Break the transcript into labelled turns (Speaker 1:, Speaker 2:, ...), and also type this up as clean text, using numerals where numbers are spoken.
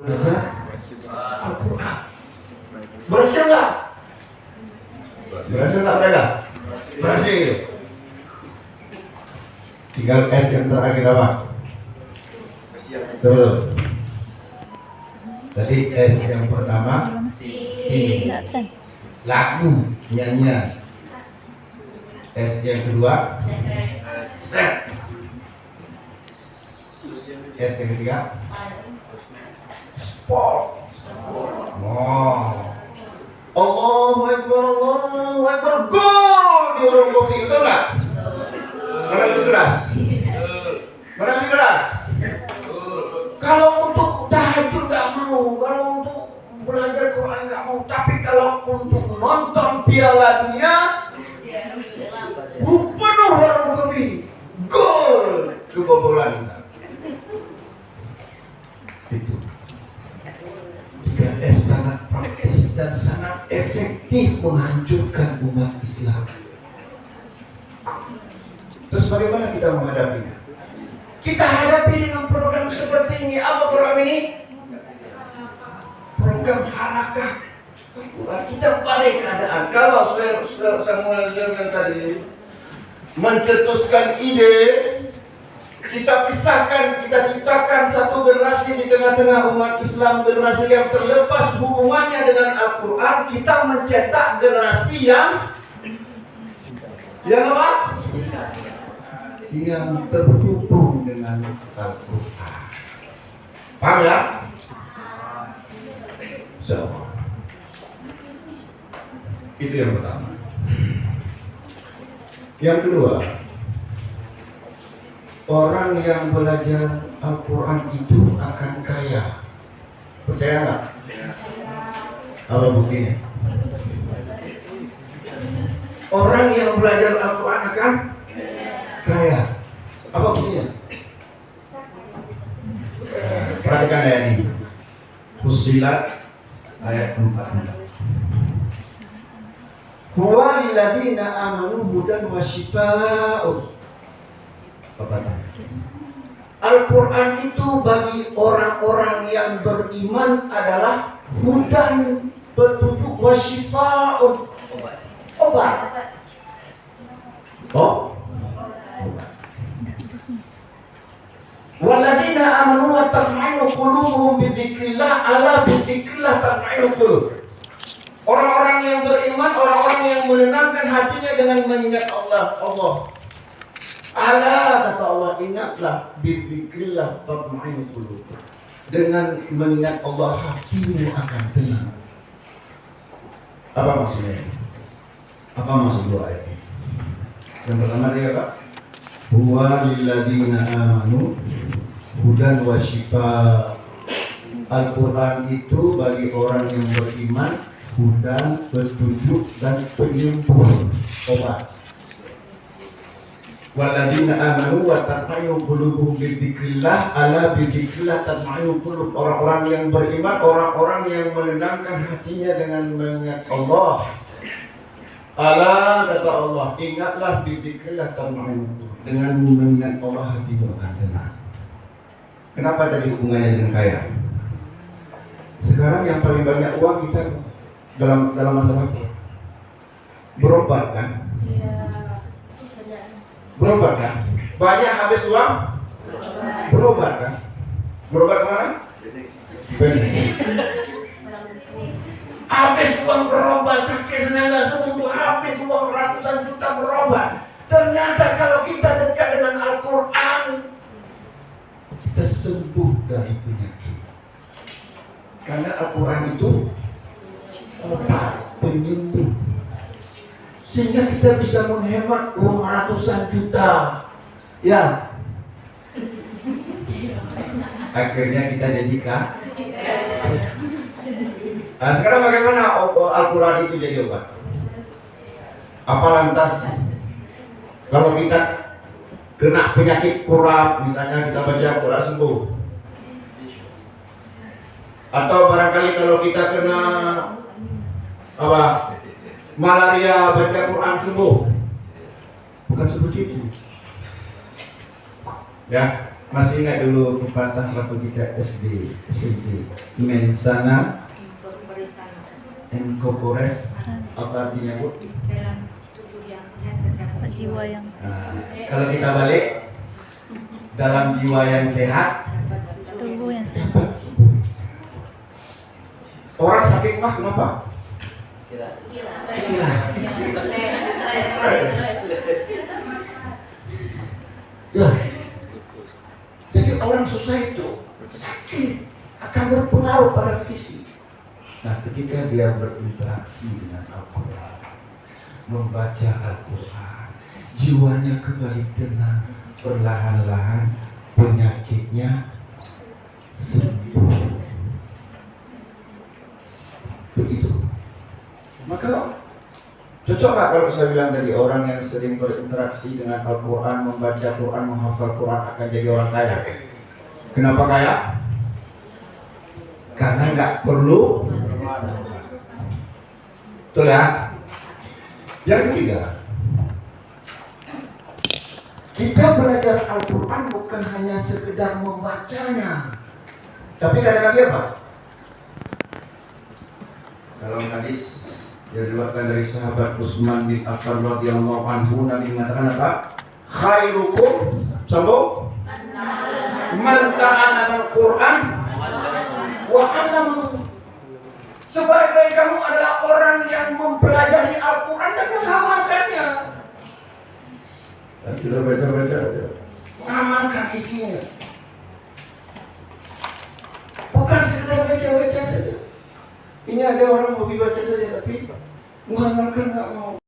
Speaker 1: baca Al-Quran. Berhasil nggak? Berhasil nggak mereka? Berhasil. Tinggal S yang terakhir apa? Betul. Tadi S yang pertama si lagu nyanyian. S yang kedua set. S yang ketiga sport. Oh, Allahu Akbar, gol di warung kopi, betul nggak? Mana lebih keras? Mana lebih keras? Kalau untuk tahajud nggak mau, kalau untuk belajar Quran nggak mau, tapi kalau untuk nonton Piala Dunia, penuh warung kopi, gol kebobolan. Itu 3S sangat praktis dan sangat efektif menghancurkan umat Islam. Terus bagaimana kita menghadapinya? Kita hadapi dengan program seperti ini. Apa program ini? Program harakah. Kita balik keadaan. Kalau Samuel Jordan tadi mencetuskan ide, kita pisahkan, kita ciptakan satu generasi di tengah-tengah umat Islam, generasi yang terlepas hubungannya dengan Al-Quran. Kita mencetak generasi yang apa? Yang terhubung dengan Al-Quran. Paham ya? So, itu yang pertama. Yang kedua, orang yang belajar Al-Quran itu akan kaya. Percaya nggak? Apa buktinya? Orang yang belajar Al-Quran akan kaya. Apa buktinya? Perhatikan ayat ini. Fussilat ayat 4. Huwa lilladzina amanu hudan wa shifaa'un. Al-Quran itu bagi orang-orang yang beriman adalah hudan, petunjuk, wa shifaa'un, obat. Oh? Obat. Walladzina amanu wa tatma'innu qulubuhum bi dzikrillah, ala bi dzikrillah tatma'innu qulub. Orang-orang yang beriman, orang-orang yang menenangkan hatinya dengan mengingat Allah. Allah kata Allah, ingatlah bi dzikrillah tatma'innu qulub. Dengan mengingat Allah hatimu akan tenang. Apa maksudnya? Apa maksud doa ini? Yang pertama dia apa? Huwa lilladzina amanu hudan wa shifaa. Al-Quran itu bagi orang yang beriman, hudan, petunjuk dan penyembuh, obat. Walladzina amanu wa tatma'innu qulubuhum bi dzikrillah, ala bi dzikrillah tatma'innu qulub. Orang-orang yang beriman, orang-orang yang menenangkan hatinya dengan mengingat Allah. Ala kata Allah, ingatlah bi dzikrillah tatma'innu qulub. Dengan mengingat Allah hatimu akan tenang. Kenapa tadi hubungannya dengan kaya? Sekarang yang paling banyak uang kita dalam masalah apa? Berobat kan? Berobat kan? Banyak habis uang? Berobat kan? Berobat kemana? Habis uang berobat, sakit senang gak sembuh, habis uang ratusan juta berobat. Ternyata kalau kita dekat dengan Al-Quran, kita sembuh dari penyakit. Karena Al-Quran itu obat, penyembuh. Sehingga kita bisa menghemat uang ratusan juta. Ya. Akhirnya kita jadi kaya. Nah, sekarang bagaimana Al-Quran itu jadi obat? Apa lantas kalau kita kena penyakit kurap, misalnya kita baca Quran sembuh? Atau barangkali kalau kita kena apa? Malaria, baca Quran sembuh? Bukan seperti itu. Ya, Masih ingat dulu pepatah waktu kita SD, SMP. Mensana Encopores, apa artinya Bu?
Speaker 2: Jiwa yang
Speaker 1: Kalau kita balik, dalam jiwa yang sehat,
Speaker 2: tubuh yang sehat.
Speaker 1: orang sakit mah kenapa? Gila. Ya. Jadi orang susah itu sakit akan berpengaruh pada fisik. Nah, ketika dia berinteraksi dengan Al-Quran, membaca Al-Quran, jiwanya kembali tenang, perlahan-lahan penyakitnya sembuh. Begitu. Maka cocok nggak kalau saya bilang tadi orang yang sering berinteraksi dengan Al-Quran, membaca Quran, menghafal Quran akan jadi orang kaya? Kenapa kaya? Karena nggak perlu. Betul ya? Yang ketiga, kita belajar Al-Quran bukan hanya sekedar membacanya, tapi kata Nabi apa? Dalam hadis yang diriwayatkan dari sahabat Utsman bin Affan radhiyallahu anhu, Nabi mengatakan apa? Khairukum, sambung, man ta'allama al-Quran wa 'allamahu. Sebaik-baik kamu adalah orang yang mempelajari Al-Quran dan mengamalkannya. Sudah baca-baca aja, mengamalkan isinya, bukan sekedar baca-baca saja. Ini ada orang hobi baca saja tapi mengamalkan nggak mau.